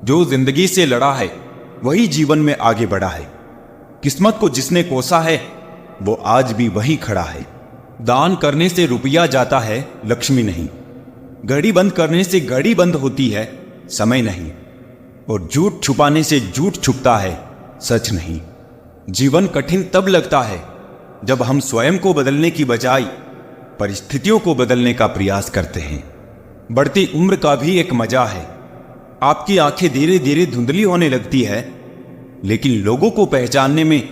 जो जिंदगी से लड़ा है वही जीवन में आगे बढ़ा है। किस्मत को जिसने कोसा है वो आज भी वही खड़ा है। दान करने से रुपया जाता है, लक्ष्मी नहीं। घड़ी बंद करने से घड़ी बंद होती है, समय नहीं। और झूठ छुपाने से झूठ छुपता है, सच नहीं। जीवन कठिन तब लगता है जब हम स्वयं को बदलने की बजाय परिस्थितियों को बदलने का प्रयास करते हैं। बढ़ती उम्र का भी एक मजा है। आपकी आंखें धीरे धीरे धुंधली होने लगती है, लेकिन लोगों को पहचानने में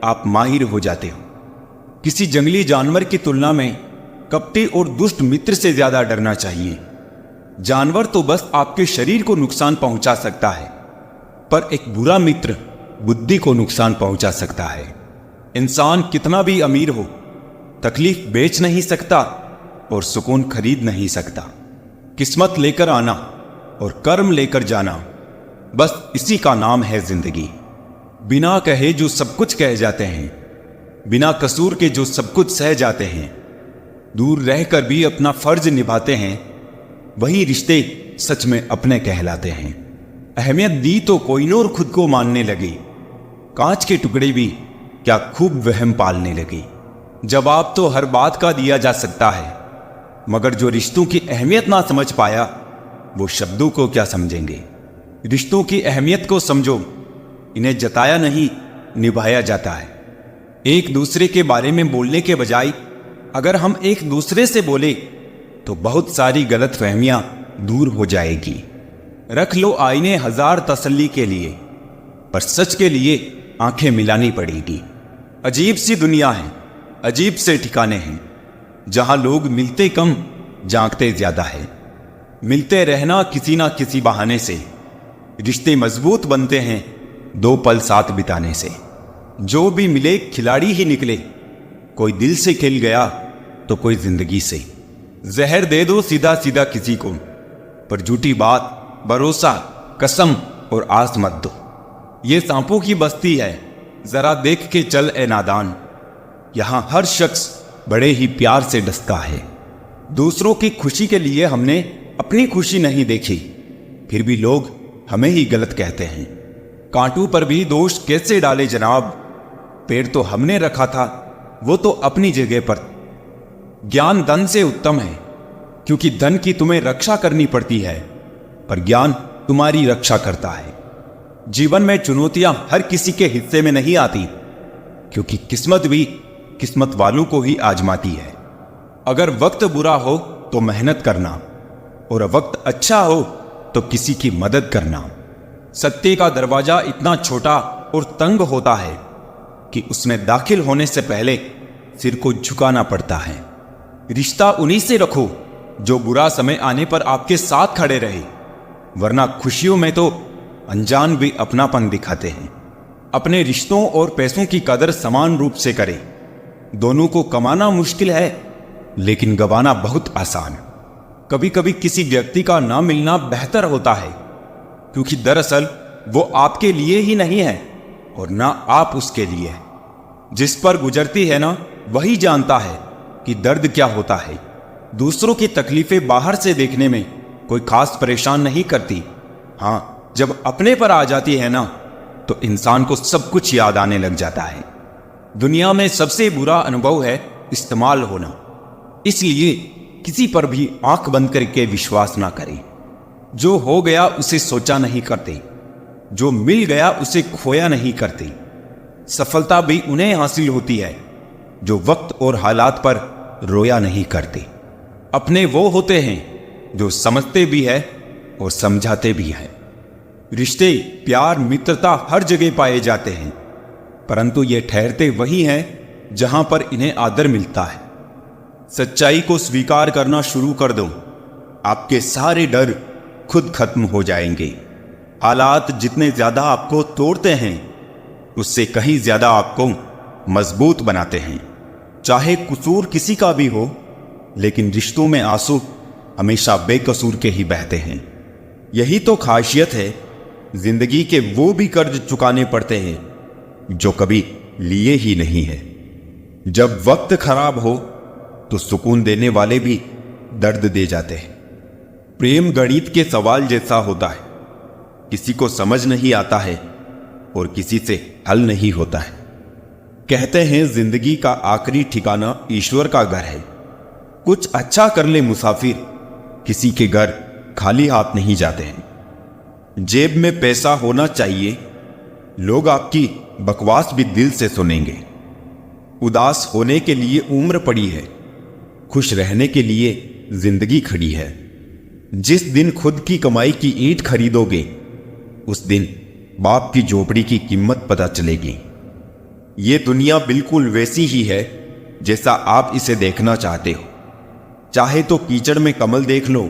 आप माहिर हो जाते हो। किसी जंगली जानवर की तुलना में कपटी और दुष्ट मित्र से ज्यादा डरना चाहिए। जानवर तो बस आपके शरीर को नुकसान पहुंचा सकता है, पर एक बुरा मित्र बुद्धि को नुकसान पहुंचा सकता है। इंसान कितना भी अमीर हो, तकलीफ बेच नहीं सकता और सुकून खरीद नहीं सकता। किस्मत लेकर आना और कर्म लेकर जाना, बस इसी का नाम है जिंदगी। बिना कहे जो सब कुछ कह जाते हैं, बिना कसूर के जो सब कुछ सह जाते हैं, दूर रहकर भी अपना फर्ज निभाते हैं, वही रिश्ते सच में अपने कहलाते हैं। अहमियत दी तो कोहिनूर खुद को मानने लगी, कांच के टुकड़े भी क्या खूब वहम पालने लगी। जवाब तो हर बात का दिया जा सकता है, मगर जो रिश्तों की अहमियत ना समझ पाया वो शब्दों को क्या समझेंगे। रिश्तों की अहमियत को समझो, इन्हें जताया नहीं निभाया जाता है। एक दूसरे के बारे में बोलने के बजाय अगर हम एक दूसरे से बोले तो बहुत सारी गलतफहमियां दूर हो जाएगी। रख लो आईने हजार तसल्ली के लिए, पर सच के लिए आंखें मिलानी पड़ेगी। अजीब सी दुनिया है, अजीब से ठिकाने हैं, जहां लोग मिलते कम जागते ज्यादा है। मिलते रहना किसी ना किसी बहाने से, रिश्ते मजबूत बनते हैं दो पल साथ बिताने से। जो भी मिले खिलाड़ी ही निकले, कोई दिल से खेल गया तो कोई जिंदगी से। जहर दे दो सीधा सीधा किसी को, पर झूठी बात, भरोसा, कसम और आस मत दो। ये सांपों की बस्ती है, जरा देख के चल ए नादान। यहां हर शख्स बड़े ही प्यार से डसता है। दूसरों की खुशी के लिए हमने अपनी खुशी नहीं देखी, फिर भी लोग हमें ही गलत कहते हैं। कांटों पर भी दोष कैसे डाले जनाब, पेड़ तो हमने रखा था, वो तो अपनी जगह पर। ज्ञान धन से उत्तम है, क्योंकि धन की तुम्हें रक्षा करनी पड़ती है, पर ज्ञान तुम्हारी रक्षा करता है। जीवन में चुनौतियां हर किसी के हिस्से में नहीं आती, क्योंकि किस्मत भी किस्मत वालों को ही आजमाती है। अगर वक्त बुरा हो तो मेहनत करना, और वक्त अच्छा हो तो किसी की मदद करना। सत्य का दरवाजा इतना छोटा और तंग होता है कि उसमें दाखिल होने से पहले सिर को झुकाना पड़ता है। रिश्ता उन्हीं से रखो जो बुरा समय आने पर आपके साथ खड़े रहे, वरना खुशियों में तो अनजान भी अपनापन दिखाते हैं। अपने रिश्तों और पैसों की कदर समान रूप से करें। दोनों को कमाना मुश्किल है, लेकिन गंवाना बहुत आसान। कभी कभी किसी व्यक्ति का ना मिलना बेहतर होता है, क्योंकि दरअसल वो आपके लिए ही नहीं है और ना आप उसके लिए। जिस पर गुजरती है ना, वही जानता है कि दर्द क्या होता है। दूसरों की तकलीफें बाहर से देखने में कोई खास परेशान नहीं करती। हाँ, जब अपने पर आ जाती है ना, तो इंसान को सब कुछ याद आने लग जाता है। दुनिया में सबसे बुरा अनुभव है इस्तेमाल होना, इसलिए किसी पर भी आंख बंद करके विश्वास ना करें। जो हो गया उसे सोचा नहीं करते, जो मिल गया उसे खोया नहीं करते। सफलता भी उन्हें हासिल होती है जो वक्त और हालात पर रोया नहीं करते। अपने वो होते हैं जो समझते भी है और समझाते भी है। रिश्ते, प्यार, मित्रता हर जगह पाए जाते हैं, परंतु ये ठहरते वही हैं जहां पर इन्हें आदर मिलता है। सच्चाई को स्वीकार करना शुरू कर दो, आपके सारे डर खुद खत्म हो जाएंगे। हालात जितने ज्यादा आपको तोड़ते हैं, उससे कहीं ज्यादा आपको मजबूत बनाते हैं। चाहे कसूर किसी का भी हो, लेकिन रिश्तों में आंसू हमेशा बेकसूर के ही बहते हैं। यही तो खासियत है जिंदगी के, वो भी कर्ज चुकाने पड़ते हैं जो कभी लिए ही नहीं है। जब वक्त खराब हो तो सुकून देने वाले भी दर्द दे जाते हैं। प्रेम गणित के सवाल जैसा होता है, किसी को समझ नहीं आता है और किसी से हल नहीं होता है। कहते हैं जिंदगी का आखिरी ठिकाना ईश्वर का घर है। कुछ अच्छा कर ले मुसाफिर, किसी के घर खाली हाथ नहीं जाते हैं। जेब में पैसा होना चाहिए, लोग आपकी बकवास भी दिल से सुनेंगे। उदास होने के लिए उम्र पड़ी है, खुश रहने के लिए जिंदगी खड़ी है। जिस दिन खुद की कमाई की ईंट खरीदोगे, उस दिन बाप की झोपड़ी की कीमत पता चलेगी। ये दुनिया बिल्कुल वैसी ही है जैसा आप इसे देखना चाहते हो। चाहे तो कीचड़ में कमल देख लो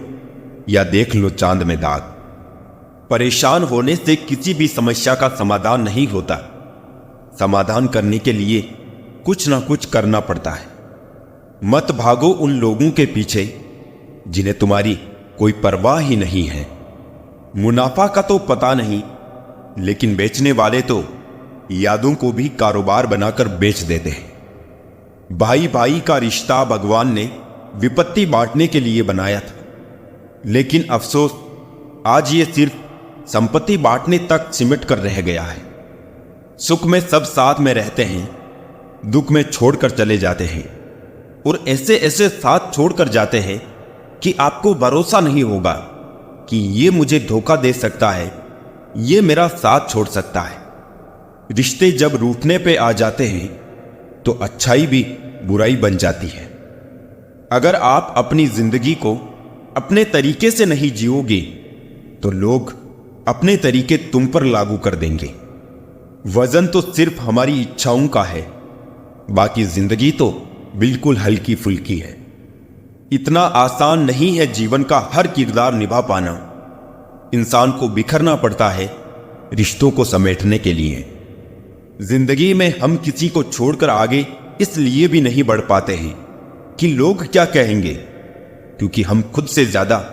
या देख लो चांद में दाग। परेशान होने से किसी भी समस्या का समाधान नहीं होता। समाधान करने के लिए कुछ ना कुछ करना पड़ता है। मत भागो उन लोगों के पीछे जिन्हें तुम्हारी कोई परवाह ही नहीं है। मुनाफा का तो पता नहीं, लेकिन बेचने वाले तो यादों को भी कारोबार बनाकर बेच देते हैं। भाई भाई का रिश्ता भगवान ने विपत्ति बांटने के लिए बनाया था, लेकिन अफसोस आज ये सिर्फ संपत्ति बांटने तक सिमट कर रह गया है। सुख में सब साथ में रहते हैं, दुख में छोड़कर चले जाते हैं, और ऐसे ऐसे साथ छोड़कर जाते हैं कि आपको भरोसा नहीं होगा कि ये मुझे धोखा दे सकता है, ये मेरा साथ छोड़ सकता है। रिश्ते जब रूठने पे आ जाते हैं तो अच्छाई भी बुराई बन जाती है। अगर आप अपनी जिंदगी को अपने तरीके से नहीं जियोगे तो लोग अपने तरीके तुम पर लागू कर देंगे। वजन तो सिर्फ हमारी इच्छाओं का है, बाकी जिंदगी तो बिल्कुल हल्की फुल्की है। इतना आसान नहीं है जीवन का हर किरदार निभा पाना। इंसान को बिखरना पड़ता है रिश्तों को समेटने के लिए। जिंदगी में हम किसी को छोड़कर आगे इसलिए भी नहीं बढ़ पाते हैं कि लोग क्या कहेंगे, क्योंकि हम खुद से ज्यादा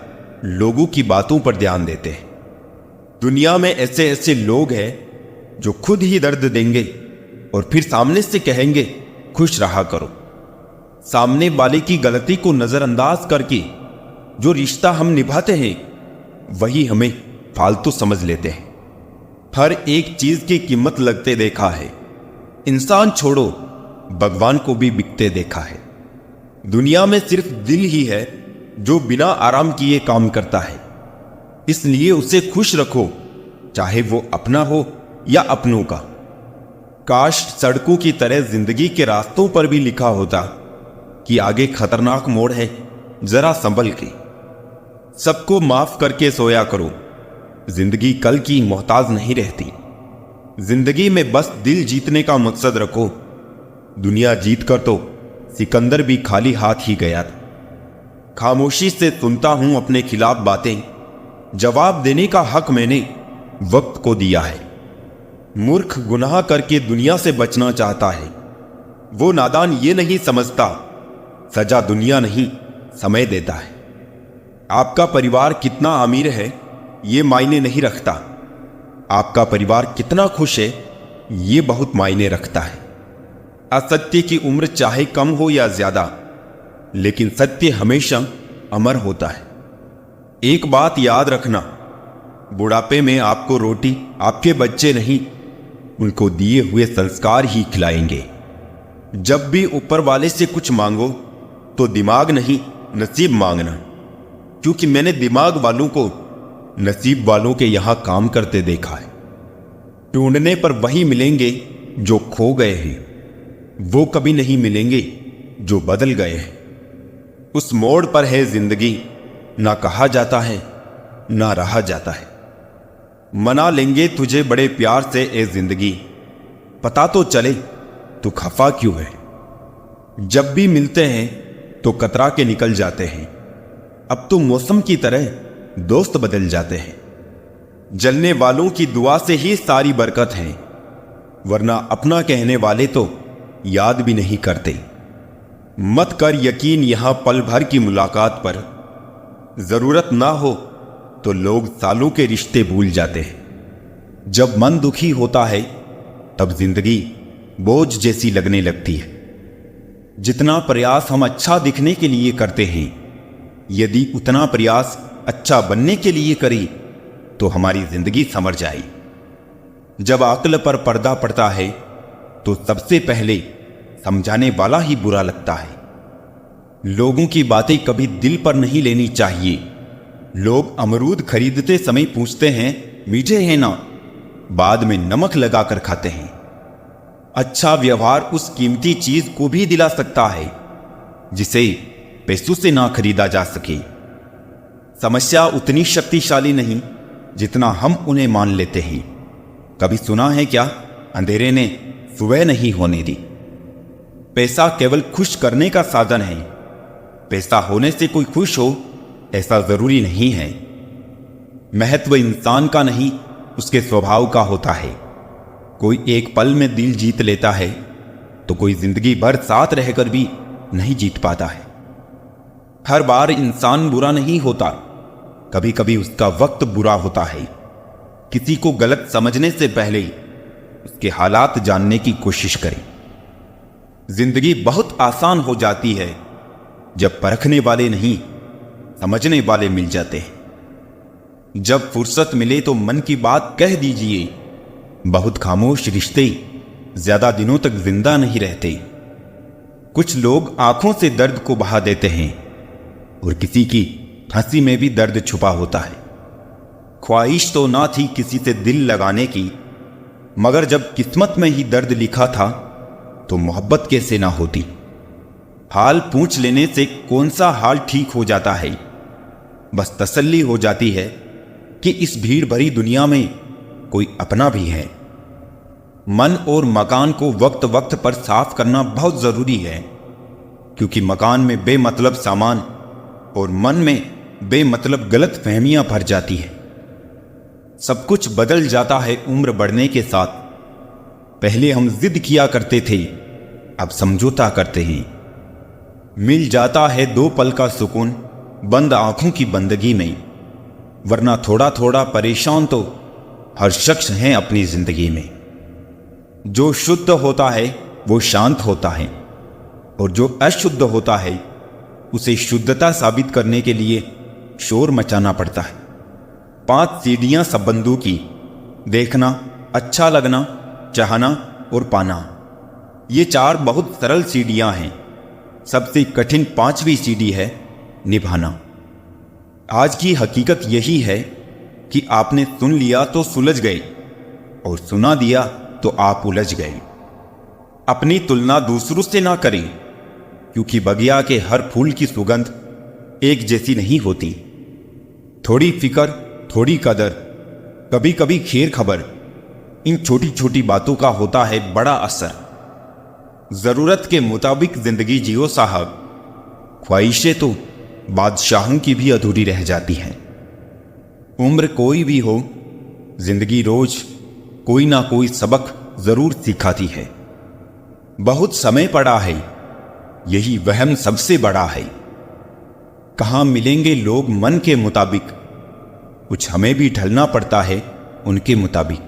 लोगों की बातों पर ध्यान देते हैं। दुनिया में ऐसे ऐसे लोग हैं जो खुद ही दर्द देंगे और फिर सामने से कहेंगे खुश रहा करो। सामने वाले की गलती को नजरअंदाज करके जो रिश्ता हम निभाते हैं वही हमें फालतू समझ लेते हैं। हर एक चीज की कीमत लगते देखा है। इंसान छोड़ो, भगवान को भी बिकते देखा है। दुनिया में सिर्फ दिल ही है जो बिना आराम किए काम करता है, इसलिए उसे खुश रखो, चाहे वो अपना हो या अपनों का। काश सड़कों की तरह जिंदगी के रास्तों पर भी लिखा होता कि आगे खतरनाक मोड़ है, जरा संभल के। सबको माफ करके सोया करो, जिंदगी कल की मोहताज नहीं रहती। जिंदगी में बस दिल जीतने का मकसद रखो। दुनिया जीत कर तो सिकंदर भी खाली हाथ ही गया था। खामोशी से सुनता हूं अपने खिलाफ बातें, जवाब देने का हक मैंने वक्त को दिया है। मूर्ख गुनाह करके दुनिया से बचना चाहता है, वो नादान ये नहीं समझता सजा दुनिया नहीं समय देता है। आपका परिवार कितना अमीर है ये मायने नहीं रखता, आपका परिवार कितना खुश है ये बहुत मायने रखता है। असत्य की उम्र चाहे कम हो या ज्यादा, लेकिन सत्य हमेशा अमर होता है। एक बात याद रखना, बुढ़ापे में आपको रोटी आपके बच्चे नहीं, उनको दिए हुए संस्कार ही खिलाएंगे। जब भी ऊपर वाले से कुछ मांगो तो दिमाग नहीं नसीब मांगना, क्योंकि मैंने दिमाग वालों को नसीब वालों के यहां काम करते देखा है। ढूंढने पर वही मिलेंगे जो खो गए हैं, वो कभी नहीं मिलेंगे जो बदल गए हैं। उस मोड़ पर है जिंदगी, ना कहा जाता है ना रहा जाता है। मना लेंगे तुझे बड़े प्यार से ए जिंदगी, पता तो चले तू खफा क्यों है। जब भी मिलते हैं तो कतरा के निकल जाते हैं, अब तो मौसम की तरह दोस्त बदल जाते हैं। जलने वालों की दुआ से ही सारी बरकत है, वरना अपना कहने वाले तो याद भी नहीं करते। मत कर यकीन यहां पल भर की मुलाकात पर, जरूरत ना हो तो लोग सालों के रिश्ते भूल जाते हैं। जब मन दुखी होता है तब जिंदगी बोझ जैसी लगने लगती है। जितना प्रयास हम अच्छा दिखने के लिए करते हैं, यदि उतना प्रयास अच्छा बनने के लिए करें तो हमारी जिंदगी संवर जाए। जब अक्ल पर पर्दा पड़ता है तो सबसे पहले समझाने वाला ही बुरा लगता है। लोगों की बातें कभी दिल पर नहीं लेनी चाहिए। लोग अमरूद खरीदते समय पूछते हैं मीठे हैं ना, बाद में नमक लगाकर खाते हैं। अच्छा व्यवहार उस कीमती चीज को भी दिला सकता है जिसे पैसों से ना खरीदा जा सके। समस्या उतनी शक्तिशाली नहीं जितना हम उन्हें मान लेते हैं। कभी सुना है क्या, अंधेरे ने सुबह नहीं होने दी। पैसा केवल खुश करने का साधन है। पैसा होने से कोई खुश हो ऐसा जरूरी नहीं है। महत्व इंसान का नहीं उसके स्वभाव का होता है। कोई एक पल में दिल जीत लेता है तो कोई जिंदगी भर साथ रहकर भी नहीं जीत पाता है। हर बार इंसान बुरा नहीं होता, कभी कभी उसका वक्त बुरा होता है। किसी को गलत समझने से पहले उसके हालात जानने की कोशिश करें। जिंदगी बहुत आसान हो जाती है जब परखने वाले नहीं समझने वाले मिल जाते हैं। जब फुर्सत मिले तो मन की बात कह दीजिए। बहुत खामोश रिश्ते ज्यादा दिनों तक जिंदा नहीं रहते। कुछ लोग आंखों से दर्द को बहा देते हैं और किसी की हंसी में भी दर्द छुपा होता है। ख्वाहिश तो ना थी किसी से दिल लगाने की, मगर जब किस्मत में ही दर्द लिखा था तो मोहब्बत कैसे ना होती। हाल पूछ लेने से कौन सा हाल ठीक हो जाता है। बस तसल्ली हो जाती है कि इस भीड़ भरी दुनिया में कोई अपना भी है। मन और मकान को वक्त वक्त पर साफ करना बहुत जरूरी है, क्योंकि मकान में बेमतलब सामान और मन में बेमतलब गलत फहमियां भर जाती है। सब कुछ बदल जाता है उम्र बढ़ने के साथ। पहले हम जिद किया करते थे, अब समझौता करते हैं। मिल जाता है दो पल का सुकून बंद आंखों की बंदगी में, वरना थोड़ा थोड़ा परेशान तो हर शख्स है अपनी जिंदगी में। जो शुद्ध होता है वो शांत होता है, और जो अशुद्ध होता है उसे शुद्धता साबित करने के लिए शोर मचाना पड़ता है। 5 सीढ़ियां संबंधों की: देखना, अच्छा लगना, चाहना और पाना। ये 4 बहुत सरल सीढ़ियां हैं। सबसे कठिन 5वीं सीढ़ी है निभाना। आज की हकीकत यही है कि आपने सुन लिया तो सुलझ गए, और सुना दिया तो आप उलझ गए। अपनी तुलना दूसरों से ना करें, क्योंकि बगिया के हर फूल की सुगंध एक जैसी नहीं होती। थोड़ी फिक्र, थोड़ी कदर, कभी कभी खैर खबर, इन छोटी छोटी बातों का होता है बड़ा असर। जरूरत के मुताबिक जिंदगी जियो साहब, ख्वाहिशें तो बादशाहों की भी अधूरी रह जाती हैं। उम्र कोई भी हो, जिंदगी रोज कोई ना कोई सबक जरूर सिखाती है। बहुत समय पड़ा है, यही वहम सबसे बड़ा है। कहाँ मिलेंगे लोग मन के मुताबिक, कुछ हमें भी ढलना पड़ता है उनके मुताबिक।